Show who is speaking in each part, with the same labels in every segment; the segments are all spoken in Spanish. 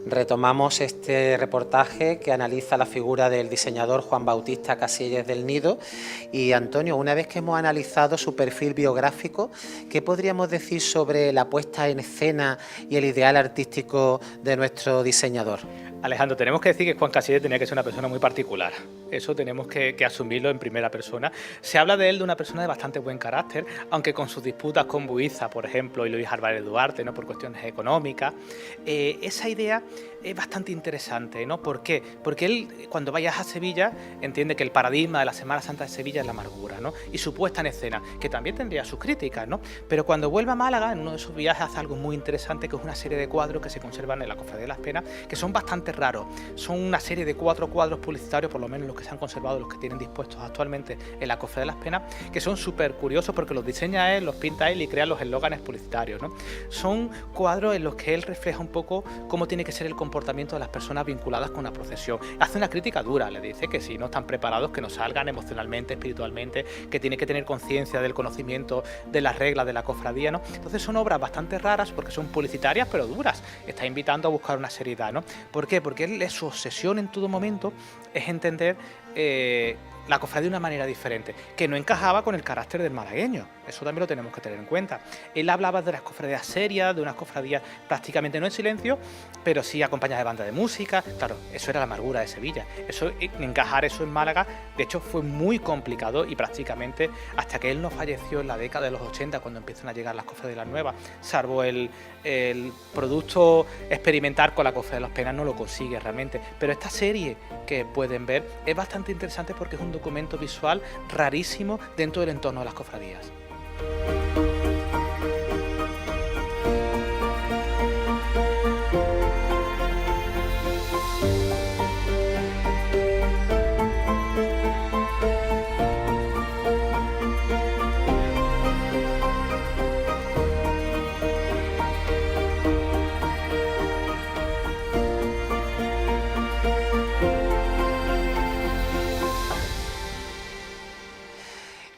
Speaker 1: Retomamos este reportaje que analiza la figura del diseñador Juan Bautista Casillas del Nido. Y Antonio, una vez que hemos analizado su perfil biográfico, ¿qué podríamos decir sobre la puesta en escena y el ideal artístico de nuestro diseñador?
Speaker 2: Alejandro, tenemos que decir que Juan Casillas tenía que ser una persona muy particular. Eso tenemos que asumirlo en primera persona. Se habla de él de una persona de bastante buen carácter, aunque con sus disputas con Buiza, por ejemplo, y Luis Álvarez Duarte, ¿no?, por cuestiones económicas. Esa idea es bastante interesante, ¿no? ¿Por qué? Porque él, cuando vayas a Sevilla, entiende que el paradigma de la Semana Santa de Sevilla es la amargura, ¿no? Y su puesta en escena, que también tendría sus críticas, ¿no? Pero cuando vuelve a Málaga, en uno de sus viajes, hace algo muy interesante, que es una serie de cuadros que se conservan en la Cofradía de las Penas, que son bastante raros. Son una serie de 4 cuadros publicitarios, por lo menos los que se han conservado, los que tienen dispuestos actualmente en la Cofradía de las Penas, que son súper curiosos porque los diseña él, los pinta él y crea los eslóganes publicitarios, ¿no? Son cuadros en los que él refleja un poco cómo tiene que ser el comportamiento de las personas vinculadas con la procesión. Hace una crítica dura, le dice que si no están preparados, que no salgan emocionalmente, espiritualmente, que tiene que tener conciencia del conocimiento de las reglas de la cofradía, ¿no? Entonces son obras bastante raras porque son publicitarias pero duras. Está invitando a buscar una seriedad, ¿no? ¿Por qué? Porque él, su obsesión en todo momento es entender la cofradía de una manera diferente, que no encajaba con el carácter del malagueño. Eso también lo tenemos que tener en cuenta. Él hablaba de las cofradías serias, de unas cofradías prácticamente no en silencio, pero sí acompañadas de banda de música. Claro, eso era la amargura de Sevilla. Encajar eso en Málaga, de hecho, fue muy complicado y prácticamente hasta que él no falleció en la década de los 80, cuando empiezan a llegar las cofradías nuevas, salvo el producto experimental con la Cofradía de las Penas, no lo consigue realmente. Pero esta serie que pueden ver es bastante interesante porque es un documento visual rarísimo dentro del entorno de las cofradías.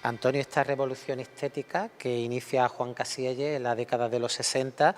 Speaker 1: Antonio, esta revolución estética que inicia Juan Casillas en la década de los 60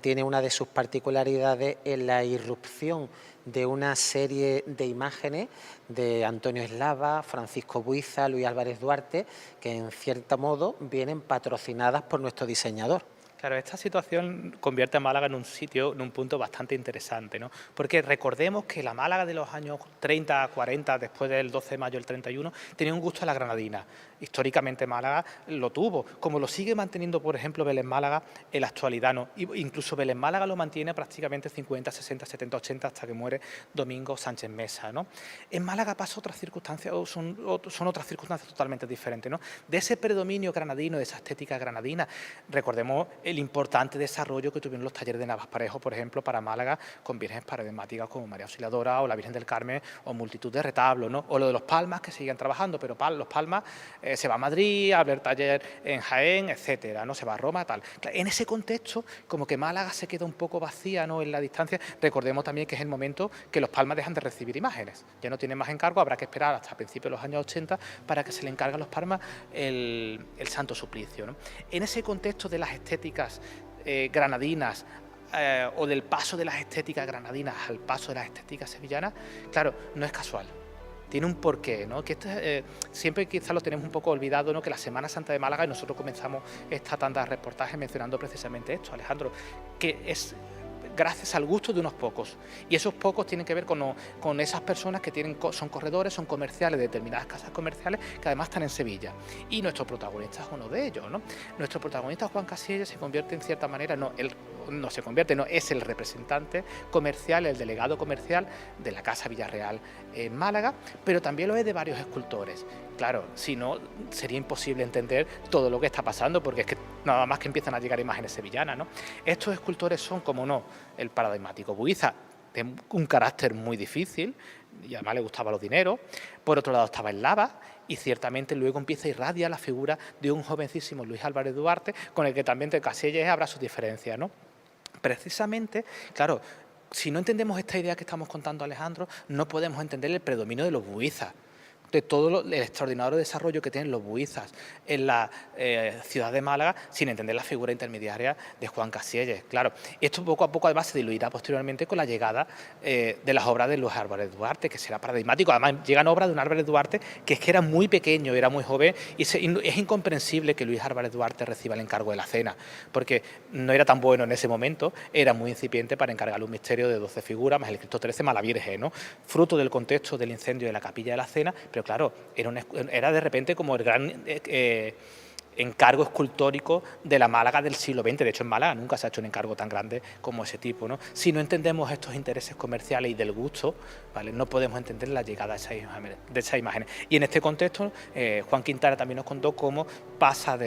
Speaker 1: tiene una de sus particularidades en la irrupción de una serie de imágenes de Antonio Eslava, Francisco Buiza, Luis Álvarez Duarte, que en cierto modo vienen patrocinadas por nuestro diseñador.
Speaker 2: Claro, esta situación convierte a Málaga en un sitio, en un punto bastante interesante, ¿no? Porque recordemos que la Málaga de los años 30, 40, después del 12 de mayo del 31, tenía un gusto a la granadina. Históricamente Málaga lo tuvo, como lo sigue manteniendo, por ejemplo, Vélez Málaga en la actualidad, ¿no? Incluso Vélez Málaga lo mantiene prácticamente 50, 60, 70, 80, hasta que muere Domingo Sánchez Mesa, ¿no? En Málaga pasa otras circunstancias, son otras circunstancias totalmente diferentes, ¿no? De ese predominio granadino, de esa estética granadina, recordemos el importante desarrollo que tuvieron los talleres de Navas Parejo, por ejemplo, para Málaga, con vírgenes paradigmáticas como María Auxiliadora o la Virgen del Carmen, o multitud de retablos, ¿no? O lo de los Palmas, que siguen trabajando, pero los Palmas se va a Madrid a ver taller en Jaén, etcétera, ¿no? Se va a Roma, tal. En ese contexto, como que Málaga se queda un poco vacía, ¿no?, en la distancia. Recordemos también que es el momento que los Palmas dejan de recibir imágenes. Ya no tienen más encargo, habrá que esperar hasta principios de los años 80 para que se le encargue a los Palmas el Santo Suplicio, ¿no? En ese contexto de las estéticas granadinas, o del paso de las estéticas granadinas al paso de las estéticas sevillanas, claro, no es casual. Tiene un porqué, ¿no? Que siempre quizás lo tenemos un poco olvidado, ¿no? Que la Semana Santa de Málaga, y nosotros comenzamos esta tanda de reportajes mencionando precisamente esto, Alejandro, que es gracias al gusto de unos pocos, y esos pocos tienen que ver con esas personas que son corredores, son comerciales de determinadas casas comerciales, que además están en Sevilla, y nuestro protagonista es uno de ellos, ¿no? Nuestro protagonista, Juan Casillas, se convierte en cierta manera, es el representante comercial, el delegado comercial de la Casa Villarreal en Málaga, pero también lo es de varios escultores. Claro, si no, sería imposible entender todo lo que está pasando, porque es que nada más que empiezan a llegar imágenes sevillanas, ¿no? Estos escultores son, como no, el paradigmático Buiza, de un carácter muy difícil, y además le gustaban los dineros. Por otro lado estaba Eslava, y ciertamente luego empieza a irradiar la figura de un jovencísimo Luis Álvarez Duarte, con el que también de Casillas habrá sus diferencias, ¿no? Precisamente, claro, si no entendemos esta idea que estamos contando, Alejandro, no podemos entender el predominio de los Buizas. de todo el extraordinario desarrollo que tienen los buizas en la ciudad de Málaga, sin entender la figura intermediaria de Juan Casielles. Claro, esto poco a poco además se diluirá posteriormente con la llegada de las obras de Luis Álvarez Duarte, que será paradigmático. Además, llegan obras de un Álvarez Duarte que es que era muy pequeño, era muy joven, y es incomprensible que Luis Álvarez Duarte reciba el encargo de la cena, porque no era tan bueno en ese momento, era muy incipiente para encargarle un misterio de 12 figuras, más el Cristo 13, más la Virgen, ¿no? Fruto del contexto del incendio de la Capilla de la Cena, pero claro, era de repente como el gran encargo escultórico de la Málaga del siglo XX. De hecho, en Málaga nunca se ha hecho un encargo tan grande como ese tipo, ¿no? Si no entendemos estos intereses comerciales y del gusto, ¿vale?, no podemos entender la llegada de esas imágenes. Y en este contexto, Juan Quintana también nos contó cómo pasa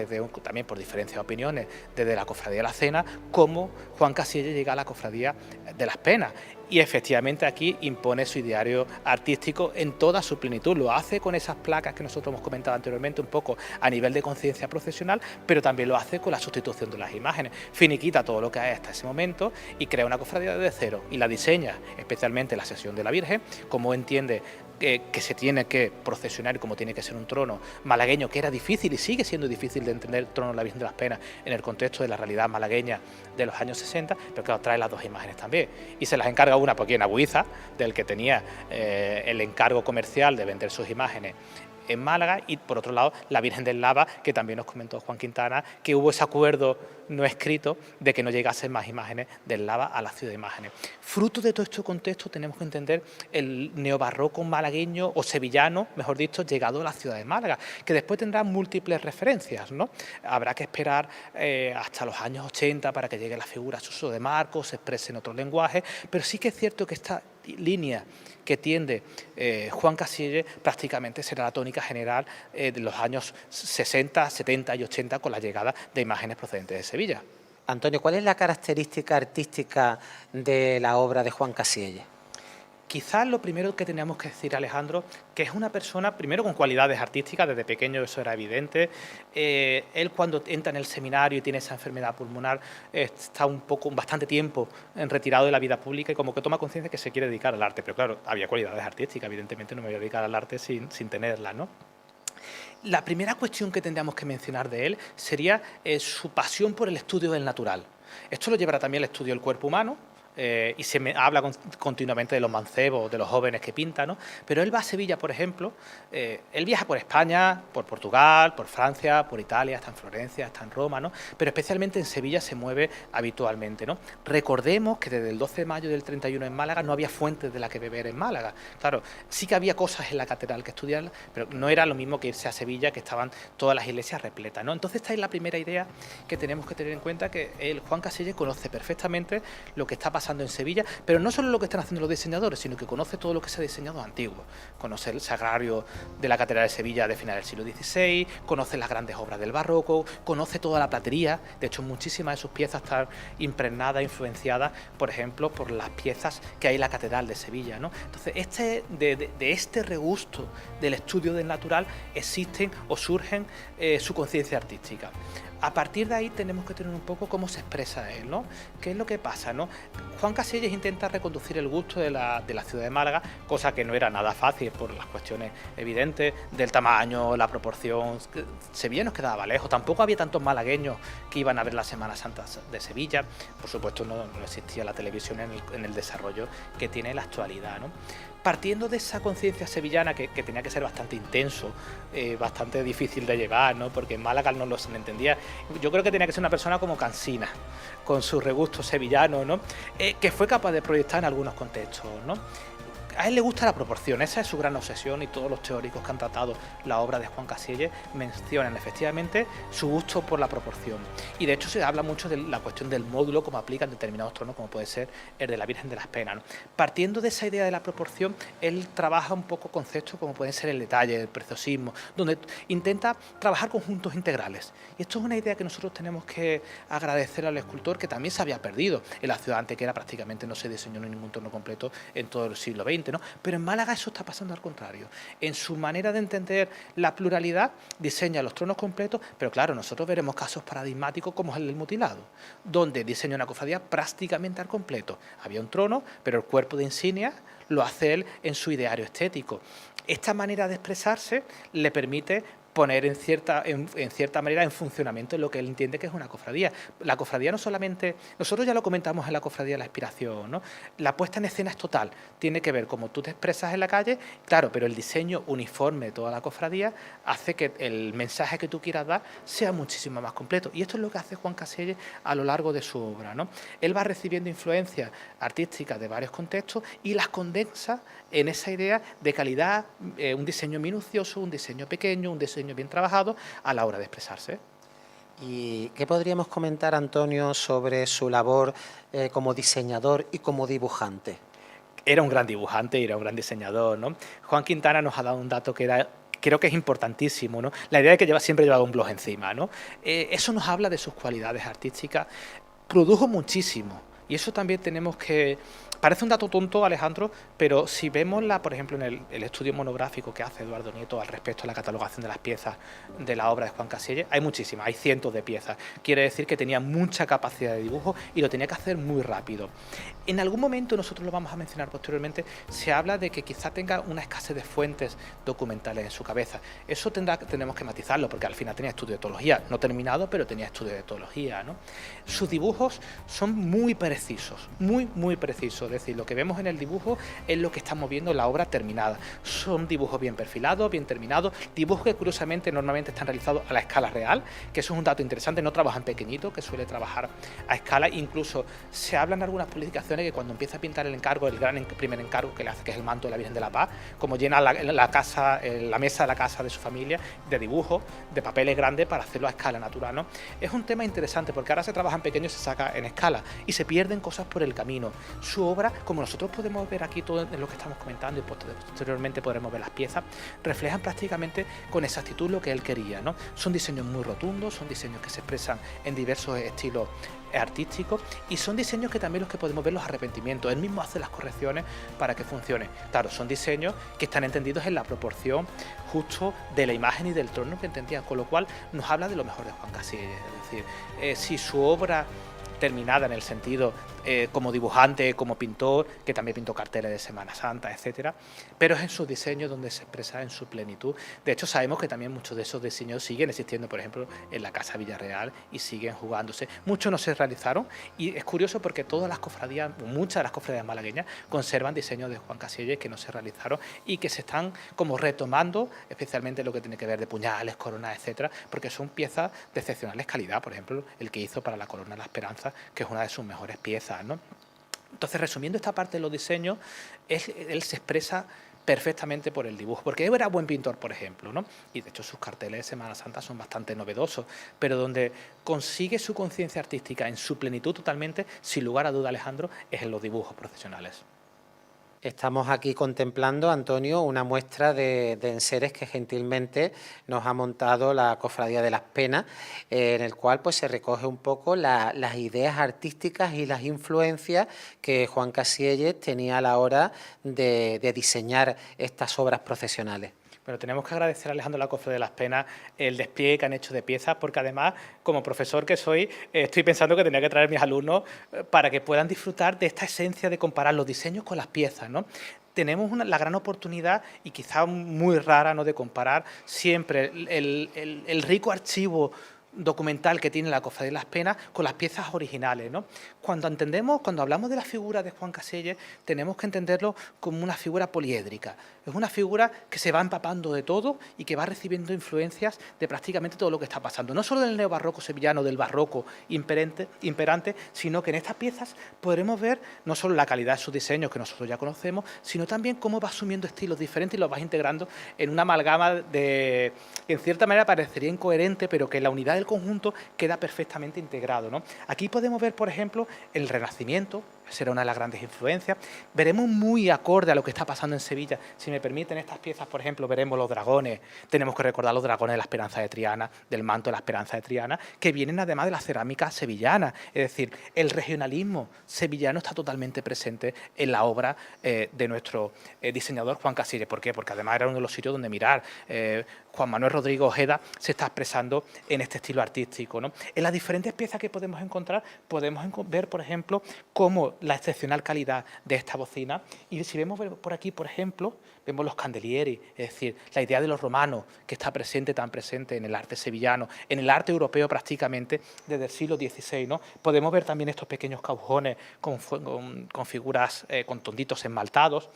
Speaker 2: también por diferentes opiniones, desde la Cofradía de la Cena, cómo Juan Casielles llega a la Cofradía de las Penas. Y efectivamente aquí impone su ideario artístico en toda su plenitud. Lo hace con esas placas que nosotros hemos comentado anteriormente, un poco a nivel de conciencia profesional, pero también lo hace con la sustitución de las imágenes. Finiquita todo lo que hay hasta ese momento y crea una cofradía desde cero. Y la diseña, especialmente la sesión de la Virgen, como entiende que se tiene que procesionar y como tiene que ser un trono malagueño, que era difícil y sigue siendo difícil de entender el trono de la Virgen de las Penas en el contexto de la realidad malagueña de los años 60, pero claro, trae las dos imágenes también. Y se las encarga una porque en Buiza, del que tenía el encargo comercial de vender sus imágenes en Málaga, y por otro lado la Virgen del Lava, que también nos comentó Juan Quintana, que hubo ese acuerdo no escrito de que no llegasen más imágenes del Lava a la ciudad de imágenes. Fruto de todo este contexto tenemos que entender el neobarroco malagueño o sevillano, mejor dicho, llegado a la ciudad de Málaga, que después tendrá múltiples referencias, ¿no? Habrá que esperar hasta los años 80 para que llegue la figura Suso de Marcos, se exprese en otro lenguaje, pero sí que es cierto que esta línea que tiende Juan Casielles prácticamente será la tónica general de los años 60, 70 y 80 con la llegada de imágenes procedentes de Sevilla.
Speaker 1: Antonio, ¿cuál es la característica artística de la obra de Juan Casielles?
Speaker 2: Quizás lo primero que teníamos que decir, Alejandro, que es una persona, primero con cualidades artísticas, desde pequeño eso era evidente. Él cuando entra en el seminario y tiene esa enfermedad pulmonar, está bastante tiempo retirado de la vida pública y como que toma conciencia que se quiere dedicar al arte. Pero claro, había cualidades artísticas, evidentemente no me voy a dedicar al arte sin tenerlas, ¿no? La primera cuestión que tendríamos que mencionar de él sería su pasión por el estudio del natural. Esto lo llevará también al estudio del cuerpo humano, y se habla continuamente de los mancebos, de los jóvenes que pintan, ¿no? Pero él va a Sevilla, por ejemplo, él viaja por España, por Portugal, por Francia, por Italia, está en Florencia, está en Roma, ¿no? Pero especialmente en Sevilla se mueve habitualmente, ¿no? Recordemos que desde el 12 de mayo del 31 en Málaga no había fuentes de la que beber en Málaga. Claro, sí que había cosas en la catedral que estudiar, pero no era lo mismo que irse a Sevilla, que estaban todas las iglesias repletas, ¿no? Entonces esta es la primera idea que tenemos que tener en cuenta, que Juan Casielles conoce perfectamente lo que está pasando en Sevilla, pero no solo lo que están haciendo los diseñadores, sino que conoce todo lo que se ha diseñado antiguo. Conoce el sagrario de la Catedral de Sevilla de finales del siglo XVI, conoce las grandes obras del barroco, conoce toda la platería. De hecho, muchísimas de sus piezas están impregnadas, influenciadas, por ejemplo, por las piezas que hay en la Catedral de Sevilla, ¿no? Entonces, de este regusto del estudio del natural existen o surgen su conciencia artística. A partir de ahí tenemos que tener un poco cómo se expresa él, ¿no? ¿Qué es lo que pasa, no? Juan Casielles intenta reconducir el gusto de la ciudad de Málaga, cosa que no era nada fácil por las cuestiones evidentes del tamaño, la proporción. Sevilla nos quedaba lejos, tampoco había tantos malagueños que iban a ver la Semana Santa de Sevilla. Por supuesto no existía la televisión en el desarrollo que tiene en la actualidad, ¿no? Partiendo de esa conciencia sevillana que tenía que ser bastante intenso, bastante difícil de llevar, ¿no? Porque en Málaga no lo se entendía. Yo creo que tenía que ser una persona como Cansina, con su regusto sevillano, ¿no? Que fue capaz de proyectar en algunos contextos, ¿no? A él le gusta la proporción, esa es su gran obsesión, y todos los teóricos que han tratado la obra de Juan Casielles mencionan efectivamente su gusto por la proporción. Y de hecho se habla mucho de la cuestión del módulo, como aplica en determinados tronos, como puede ser el de la Virgen de las Penas, ¿no? Partiendo de esa idea de la proporción, él trabaja un poco conceptos como pueden ser el detalle, el preciosismo, donde intenta trabajar conjuntos integrales. Y esto es una idea que nosotros tenemos que agradecer al escultor, que también se había perdido en la ciudad antequera. Prácticamente no se diseñó ningún trono completo en todo el siglo XX, ¿no? Pero en Málaga eso está pasando al contrario. En su manera de entender la pluralidad, diseña los tronos completos, pero claro, nosotros veremos casos paradigmáticos como el del mutilado, donde diseña una cofradía prácticamente al completo. Había un trono, pero el cuerpo de insignia lo hace él en su ideario estético. Esta manera de expresarse le permite poner en cierta manera en funcionamiento lo que él entiende que es una cofradía. La cofradía no solamente, nosotros ya lo comentamos en la cofradía de la inspiración, ¿no? La puesta en escena es total, tiene que ver cómo tú te expresas en la calle, claro, pero el diseño uniforme de toda la cofradía hace que el mensaje que tú quieras dar sea muchísimo más completo. Y esto es lo que hace Juan Casielles a lo largo de su obra, ¿no? Él va recibiendo influencias artísticas de varios contextos y las condensa en esa idea de calidad, un diseño minucioso, un diseño pequeño, un diseño bien trabajado a la hora de expresarse.
Speaker 1: ¿Y qué podríamos comentar, Antonio, sobre su labor como diseñador y como dibujante?
Speaker 2: Era un gran dibujante y era un gran diseñador, ¿no? Juan Quintana nos ha dado un dato que creo que es importantísimo, ¿no? La idea de que siempre llevaba un blog encima, ¿no? Eso nos habla de sus cualidades artísticas. Produjo muchísimo y eso también tenemos que... Parece un dato tonto, Alejandro, pero si vemos, por ejemplo, en el estudio monográfico que hace Eduardo Nieto al respecto de la catalogación de las piezas de la obra de Juan Casielles, hay muchísimas, hay cientos de piezas. Quiere decir que tenía mucha capacidad de dibujo y lo tenía que hacer muy rápido. En algún momento, nosotros lo vamos a mencionar posteriormente, se habla de que quizá tenga una escasez de fuentes documentales en su cabeza. Eso tenemos que matizarlo, porque al final tenía estudio de etología, no terminado, pero tenía estudio de etología, ¿no? Sus dibujos son muy precisos, muy precisos. Es decir, lo que vemos en el dibujo es lo que estamos viendo en la obra terminada. Son dibujos bien perfilados, bien terminados, dibujos que curiosamente normalmente están realizados a la escala real, que eso es un dato interesante, no trabajan pequeñito, que suele trabajar a escala. Incluso se hablan algunas publicaciones que cuando empieza a pintar el encargo, primer encargo que le hace, que es el manto de la Virgen de la Paz, como llena la mesa de la casa de su familia de dibujos, de papeles grandes para hacerlo a escala natural, ¿no? Es un tema interesante porque ahora se trabaja en pequeño y se saca en escala y se pierden cosas por el camino. Su obra, como nosotros podemos ver aquí todo en lo que estamos comentando y posteriormente podremos ver las piezas, reflejan prácticamente con exactitud lo que él quería, ¿no? Son diseños muy rotundos, son diseños que se expresan en diversos estilos artísticos y son diseños que también los que podemos ver los arrepentimientos. Él mismo hace las correcciones para que funcione. Claro, son diseños que están entendidos en la proporción justo de la imagen y del trono que entendía, con lo cual nos habla de lo mejor de Juan Casielles. Es decir, si su obra terminada en el sentido como dibujante, como pintor, que también pintó carteles de Semana Santa, etcétera, pero es en sus diseños donde se expresa en su plenitud. De hecho, sabemos que también muchos de esos diseños siguen existiendo, por ejemplo, en la Casa Villarreal y siguen jugándose. Muchos no se realizaron y es curioso porque todas las cofradías, muchas de las cofradías malagueñas, conservan diseños de Juan Casielles que no se realizaron y que se están como retomando, especialmente lo que tiene que ver de puñales, coronas, etcétera, porque son piezas de excepcionales calidad. Por ejemplo, el que hizo para la Corona de la Esperanza, que es una de sus mejores piezas, ¿no? Entonces, resumiendo esta parte de los diseños, él se expresa perfectamente por el dibujo, porque él era buen pintor, por ejemplo, ¿no? Y de hecho sus carteles de Semana Santa son bastante novedosos, pero donde consigue su conciencia artística en su plenitud totalmente, sin lugar a duda, Alejandro, es en los dibujos profesionales.
Speaker 1: Estamos aquí contemplando, Antonio, una muestra de enseres que gentilmente nos ha montado la Cofradía de las Penas, en el cual pues se recoge un poco las ideas artísticas y las influencias que Juan Casielles tenía a la hora de diseñar estas obras procesionales.
Speaker 2: Bueno, tenemos que agradecer a Alejandro la Cofradía de las Penas el despliegue que han hecho de piezas, porque además, como profesor que soy, estoy pensando que tenía que traer a mis alumnos para que puedan disfrutar de esta esencia de comparar los diseños con las piezas, ¿no? Tenemos la gran oportunidad, y quizá muy rara, ¿no?, de comparar siempre el rico archivo documental que tiene la Cofradía de las Penas con las piezas originales, ¿no? Cuando hablamos de la figura de Juan Casielles, tenemos que entenderlo como una figura poliédrica. Es una figura que se va empapando de todo y que va recibiendo influencias de prácticamente todo lo que está pasando. No solo del neobarroco sevillano, del barroco imperante, sino que en estas piezas podremos ver no solo la calidad de sus diseños, que nosotros ya conocemos, sino también cómo va asumiendo estilos diferentes y los va integrando en una amalgama que en cierta manera parecería incoherente, pero que en la unidad del conjunto queda perfectamente integrado, ¿no? Aquí podemos ver, por ejemplo, el Renacimiento, será una de las grandes influencias. Veremos muy acorde a lo que está pasando en Sevilla, si me permiten, estas piezas, por ejemplo, veremos los dragones, tenemos que recordar los dragones de la Esperanza de Triana, del manto de la Esperanza de Triana, que vienen además de la cerámica sevillana, es decir, el regionalismo sevillano está totalmente presente en la obra de nuestro diseñador Juan Casillas. ¿Por qué? Porque además era uno de los sitios donde mirar. Juan Manuel Rodrigo Ojeda se está expresando en este estilo artístico, ¿no? En las diferentes piezas que podemos encontrar, podemos ver, por ejemplo, cómo la excepcional calidad de esta bocina, y si vemos por aquí, por ejemplo, vemos los candelieri, es decir, la idea de los romanos, que está tan presente en el arte sevillano, en el arte europeo prácticamente desde el siglo XVI, ¿no? Podemos ver también estos pequeños caujones con figuras, con tonditos esmaltados.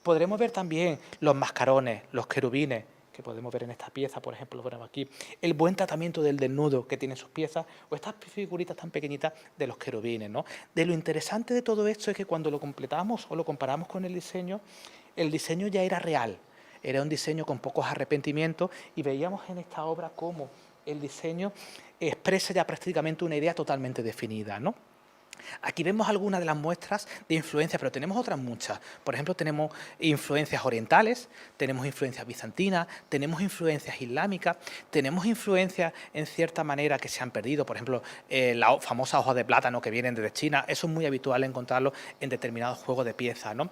Speaker 2: Podremos ver también los mascarones, los querubines, que podemos ver en esta pieza, por ejemplo, lo ponemos aquí, el buen tratamiento del desnudo que tienen sus piezas, o estas figuritas tan pequeñitas de los querubines, ¿no? De lo interesante de todo esto es que cuando lo completamos o lo comparamos con el diseño ya era real, era un diseño con pocos arrepentimientos, y veíamos en esta obra cómo el diseño expresa ya prácticamente una idea totalmente definida, ¿no? Aquí vemos algunas de las muestras de influencia, pero tenemos otras muchas. Por ejemplo, tenemos influencias orientales, tenemos influencias bizantinas, tenemos influencias islámicas, tenemos influencias en cierta manera que se han perdido. Por ejemplo, la famosa hoja de plátano que vienen desde China, eso es muy habitual encontrarlo en determinados juegos de piezas, ¿no?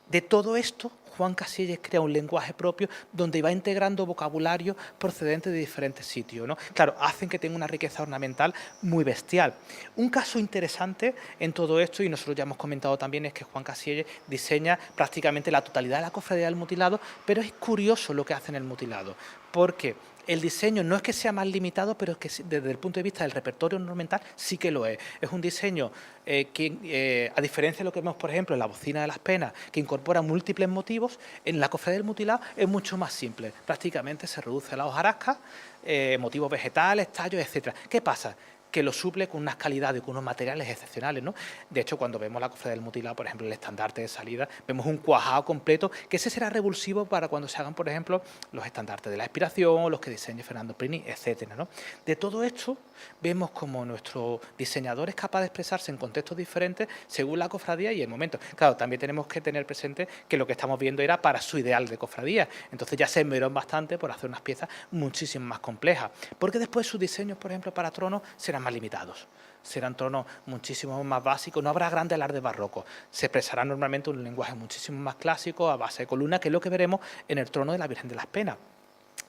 Speaker 2: De todo esto, Juan Casillas crea un lenguaje propio donde va integrando vocabulario procedente de diferentes sitios, ¿no? Claro, hacen que tenga una riqueza ornamental muy bestial. Un caso interesante en todo esto, y nosotros ya hemos comentado también, es que Juan Casillas diseña prácticamente la totalidad de la cofradía del mutilado, pero es curioso lo que hace en el mutilado, porque el diseño no es que sea más limitado, pero es que desde el punto de vista del repertorio ornamental sí que lo es. Es un diseño que, a diferencia de lo que vemos, por ejemplo, en la bocina de las penas, que incorpora múltiples motivos, en la cofradía del mutilado es mucho más simple. Prácticamente se reduce a la hojarasca, motivos vegetales, tallos, etcétera. ¿Qué pasa? Que lo suple con unas calidades, con unos materiales excepcionales, ¿no? De hecho, cuando vemos la cofradía del mutilado, por ejemplo, el estandarte de salida, vemos un cuajado completo, que ese será revulsivo para cuando se hagan, por ejemplo, los estandartes de la Expiración, los que diseñe Fernando Prini, etcétera, ¿no? De todo esto, vemos como nuestro diseñador es capaz de expresarse en contextos diferentes según la cofradía y el momento. Claro, también tenemos que tener presente que lo que estamos viendo era para su ideal de cofradía, entonces ya se esmeró bastante por hacer unas piezas muchísimo más complejas, porque después sus diseños, por ejemplo, para tronos, serán más limitados, serán tronos muchísimo más básicos, no habrá grandes alardes barrocos, se expresará normalmente un lenguaje muchísimo más clásico a base de columna, que es lo que veremos en el trono de la Virgen de las Penas.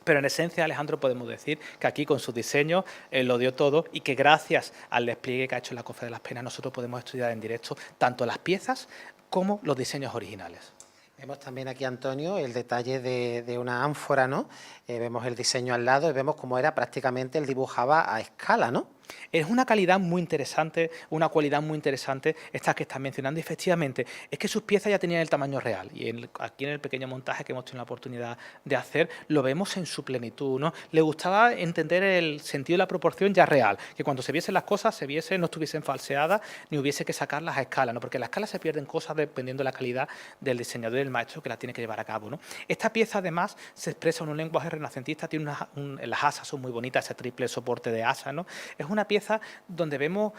Speaker 2: Pero en esencia, Alejandro, podemos decir que aquí con sus diseños lo dio todo, y que gracias al despliegue que ha hecho la Cofradía de las Penas nosotros podemos estudiar en directo tanto las piezas como los diseños originales.
Speaker 1: Vemos también aquí, Antonio, el detalle de una ánfora, ¿no? Vemos el diseño al lado y vemos cómo era prácticamente, él dibujaba a escala, ¿no?
Speaker 2: Es una calidad muy interesante, una cualidad muy interesante esta que estás mencionando, y efectivamente es que sus piezas ya tenían el tamaño real, y aquí en el pequeño montaje que hemos tenido la oportunidad de hacer lo vemos en su plenitud, ¿no? Le gustaba entender el sentido y la proporción ya real, que cuando se viesen las cosas no estuviesen falseadas ni hubiese que sacarlas a escala, ¿no? Porque a la escala se pierden cosas dependiendo de la calidad del diseñador y del maestro que la tiene que llevar a cabo, ¿no? Esta pieza además se expresa en un lenguaje renacentista, tiene las asas son muy bonitas, ese triple soporte de asa, ¿no? Es una pieza donde vemos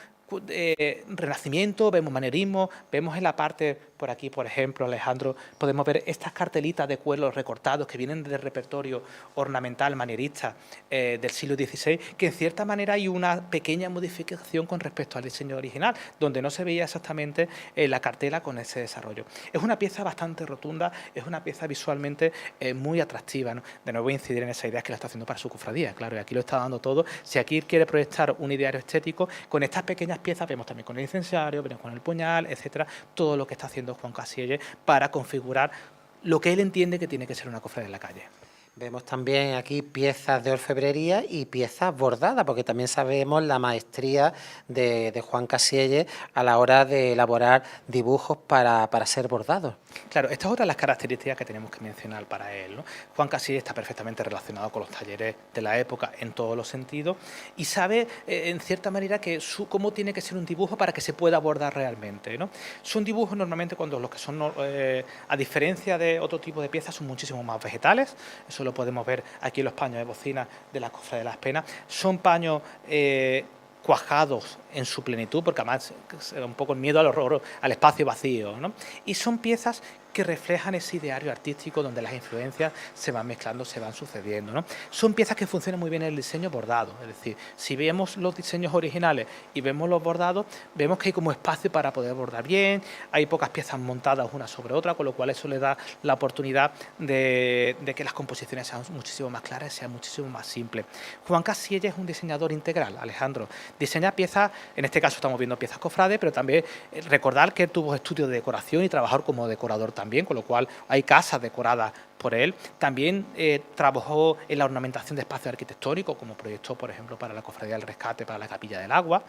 Speaker 2: renacimiento, vemos manierismo, vemos en la parte por aquí, por ejemplo, Alejandro, podemos ver estas cartelitas de cuero recortados que vienen del repertorio ornamental manierista del siglo XVI, que en cierta manera hay una pequeña modificación con respecto al diseño original, donde no se veía exactamente la cartela con ese desarrollo. Es una pieza bastante rotunda, es una pieza visualmente muy atractiva, ¿no? De nuevo, incidir en esa idea que la está haciendo para su cofradía, claro, y aquí lo está dando todo. Si aquí quiere proyectar un ideario estético, con estas pequeñas piezas vemos también con el incensario, vemos con el puñal, etcétera, todo lo que está haciendo Juan Casillas para configurar lo que él entiende que tiene que ser una cofradía en la calle.
Speaker 1: Vemos también aquí piezas de orfebrería y piezas bordadas, porque también sabemos la maestría de Juan Casillas a la hora de elaborar dibujos para ser bordados.
Speaker 2: Claro, esta es otra de las características que tenemos que mencionar para él, ¿no? Juan Casillas está perfectamente relacionado con los talleres de la época en todos los sentidos y sabe, en cierta manera, cómo tiene que ser un dibujo para que se pueda bordar realmente, ¿no? Son dibujos normalmente cuando los que son, a diferencia de otro tipo de piezas, son muchísimo más vegetales. Eso lo podemos ver aquí en los paños de bocina de la Cofradía de las Penas. Son paños cuajados en su plenitud, porque además un poco el miedo al horror, al espacio vacío, ¿no? Y son piezas que reflejan ese ideario artístico donde las influencias se van mezclando, se van sucediendo, ¿no? Son piezas que funcionan muy bien en el diseño bordado, es decir, si vemos los diseños originales y vemos los bordados, vemos que hay como espacio para poder bordar bien, hay pocas piezas montadas una sobre otra, con lo cual eso le da la oportunidad de que las composiciones sean muchísimo más claras, sean muchísimo más simples. Juan Casielles es un diseñador integral, Alejandro. Diseña piezas, en este caso estamos viendo piezas cofrades, pero también recordar que él tuvo estudios de decoración y trabajó como decorador también, con lo cual hay casas decoradas por él. También trabajó en la ornamentación de espacios arquitectónicos, como proyectó, por ejemplo, para la Cofradía del Rescate, para la Capilla del Agua.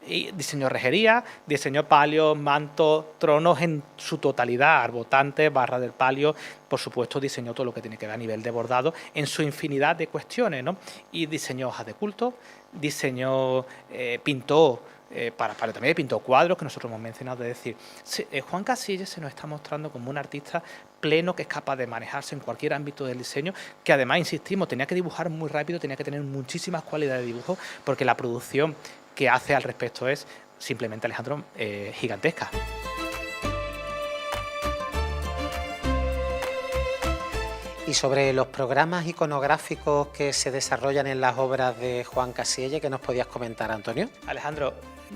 Speaker 2: Y diseñó rejería, diseñó palios, mantos, tronos en su totalidad, arbotantes, barras del palio. Por supuesto, diseñó todo lo que tiene que ver a nivel de bordado en su infinidad de cuestiones, ¿no? Y diseñó hojas de culto, diseñó, pintó, también pintó cuadros que nosotros hemos mencionado. Es decir, Juan Casielles se nos está mostrando como un artista pleno que es capaz de manejarse en cualquier ámbito del diseño, que además, insistimos, tenía que dibujar muy rápido, tenía que tener muchísimas cualidades de dibujo, porque la producción que hace al respecto es simplemente, Alejandro, gigantesca.
Speaker 1: Y sobre los programas iconográficos que se desarrollan en las obras de Juan Casielles, ¿qué nos podías comentar, Antonio?
Speaker 2: Alejandro,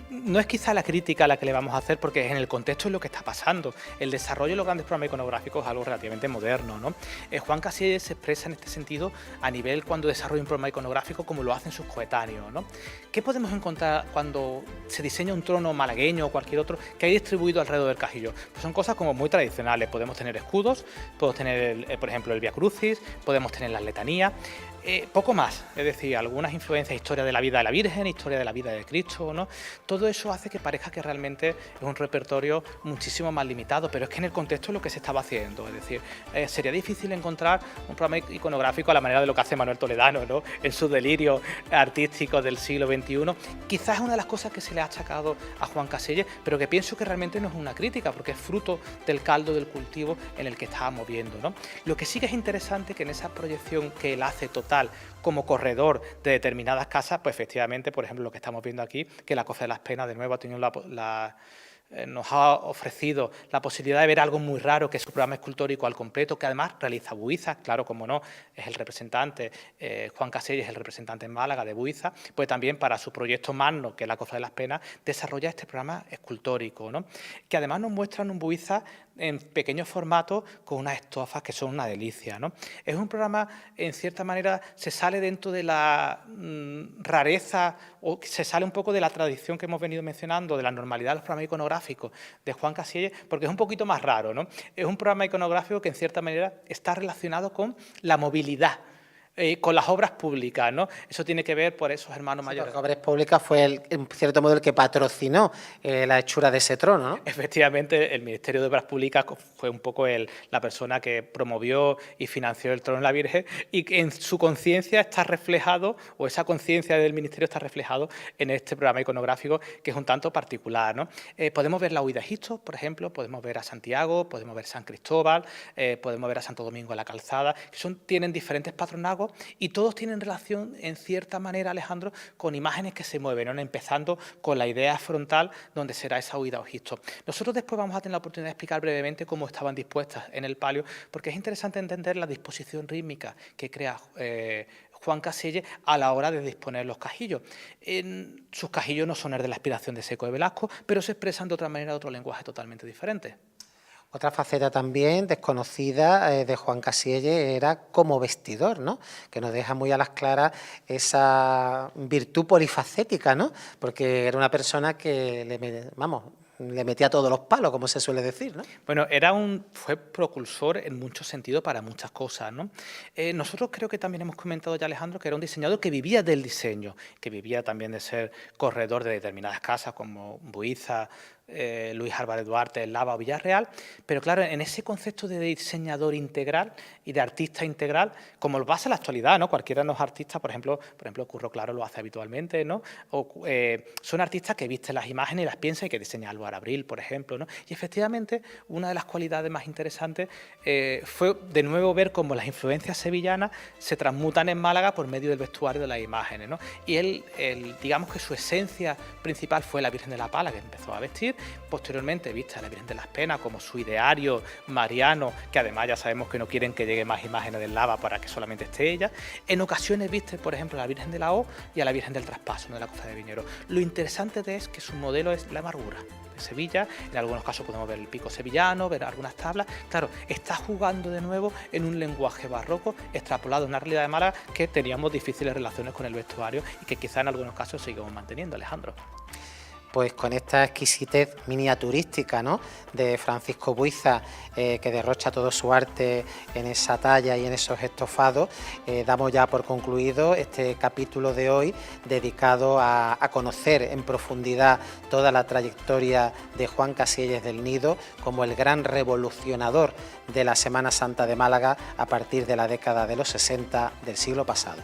Speaker 2: no es quizá la crítica la que le vamos a hacer, porque en el contexto es lo que está pasando. El desarrollo de los grandes programas iconográficos es algo relativamente moderno, ¿no? Juan Casielles se expresa en este sentido a nivel cuando desarrolla un programa iconográfico como lo hacen sus coetáneos, ¿no? ¿Qué podemos encontrar cuando se diseña un trono malagueño o cualquier otro que hay distribuido alrededor del cajillo? Pues son cosas como muy tradicionales. Podemos tener escudos, podemos tener, por ejemplo, el Vía Crucis, podemos tener las letanías. Poco más, es decir, algunas influencias, historia de la vida de la Virgen, historia de la vida de Cristo, ¿no? Todo eso hace que parezca que realmente es un repertorio muchísimo más limitado, pero es que en el contexto es lo que se estaba haciendo, es decir, sería difícil encontrar un programa iconográfico a la manera de lo que hace Manuel Toledano, ¿no? En su delirio artístico del siglo XXI. Quizás es una de las cosas que se le ha achacado a Juan Casielles, pero que pienso que realmente no es una crítica, porque es fruto del caldo del cultivo en el que estábamos viendo, ¿no? Lo que sí que es interesante que en esa proyección que él hace total como corredor de determinadas casas, pues efectivamente, por ejemplo, lo que estamos viendo aquí, que la Cofradía de las Penas de nuevo ha tenido nos ha ofrecido la posibilidad de ver algo muy raro, que es su programa escultórico al completo, que además realiza Buiza, claro, como no, es el representante, Juan Casielles es el representante en Málaga de Buiza, pues también para su proyecto magno, que es la Cofradía de las Penas, desarrolla este programa escultórico, ¿no? Que además nos muestran un Buiza en pequeños formatos con unas estofas que son una delicia, ¿no? Es un programa, en cierta manera, se sale dentro de la rareza o se sale un poco de la tradición que hemos venido mencionando, de la normalidad de los programas iconográficos de Juan Casielles, porque es un poquito más raro, ¿no? Es un programa iconográfico que, en cierta manera, está relacionado con la movilidad, con las obras públicas, ¿no? Eso tiene que ver por esos hermanos mayores.
Speaker 1: Obras Públicas fue, en cierto modo, el que patrocinó la hechura de ese trono, ¿no?
Speaker 2: Efectivamente, el Ministerio de Obras Públicas fue un poco la persona que promovió y financió el trono de la Virgen, y que en su conciencia está reflejado, o esa conciencia del Ministerio está reflejado en este programa iconográfico, que es un tanto particular, ¿no? Podemos ver la huida a Egipto, por ejemplo, podemos ver a Santiago, podemos ver San Cristóbal, podemos ver a Santo Domingo de la Calzada, que tienen diferentes patronazgos y todos tienen relación, en cierta manera, Alejandro, con imágenes que se mueven, ¿no? Empezando con la idea frontal, donde será esa huida a Egipto. Nosotros después vamos a tener la oportunidad de explicar brevemente cómo estaban dispuestas en el palio, porque es interesante entender la disposición rítmica que crea Juan Casielles a la hora de disponer los cajillos. Sus cajillos no son el de la inspiración de Seco de Velasco, pero se expresan de otra manera, de otro lenguaje totalmente diferente.
Speaker 1: Otra faceta también desconocida de Juan Casielles era como vestidor, ¿no? Que nos deja muy a las claras esa virtud polifacética, ¿no? Porque era una persona que le metía todos los palos, como se suele decir, ¿no?
Speaker 2: Bueno, fue propulsor en muchos sentidos para muchas cosas, ¿no? Nosotros creo que también hemos comentado ya, Alejandro, que era un diseñador que vivía del diseño, que vivía también de ser corredor de determinadas casas como Buiza, Luis Álvarez Duarte, Lava o Villarreal, pero claro, en ese concepto de diseñador integral y de artista integral, como lo pasa en la actualidad, ¿no? Cualquiera de los artistas, por ejemplo, Curro Claro lo hace habitualmente, ¿no? O, son artistas que visten las imágenes y las piensan, y que diseña Álvaro Abril, por ejemplo, ¿no? Y efectivamente, una de las cualidades más interesantes fue de nuevo ver cómo las influencias sevillanas se transmutan en Málaga por medio del vestuario de las imágenes, ¿no? Y digamos que su esencia principal fue la Virgen de la Pala, que empezó a vestir, Posteriormente, vista la Virgen de las Penas como su ideario mariano, que además ya sabemos que no quieren que llegue más imágenes del lava para que solamente esté ella. En ocasiones viste, por ejemplo, a la Virgen de la O y a la Virgen del Traspaso, ¿no?, de la Cofradía de Viñeros. Lo interesante es que su modelo es la amargura de Sevilla. En algunos casos podemos ver el pico sevillano, ver algunas tablas. Claro, está jugando de nuevo en un lenguaje barroco extrapolado a una realidad de Málaga que teníamos difíciles relaciones con el vestuario y que quizá en algunos casos seguimos manteniendo, Alejandro.
Speaker 1: Pues con esta exquisitez miniaturística, ¿no?, de Francisco Buiza, que derrocha todo su arte en esa talla y en esos estofados, damos ya por concluido este capítulo de hoy dedicado a conocer en profundidad toda la trayectoria de Juan Casielles del Nido como el gran revolucionador de la Semana Santa de Málaga a partir de la década de los 60 del siglo pasado.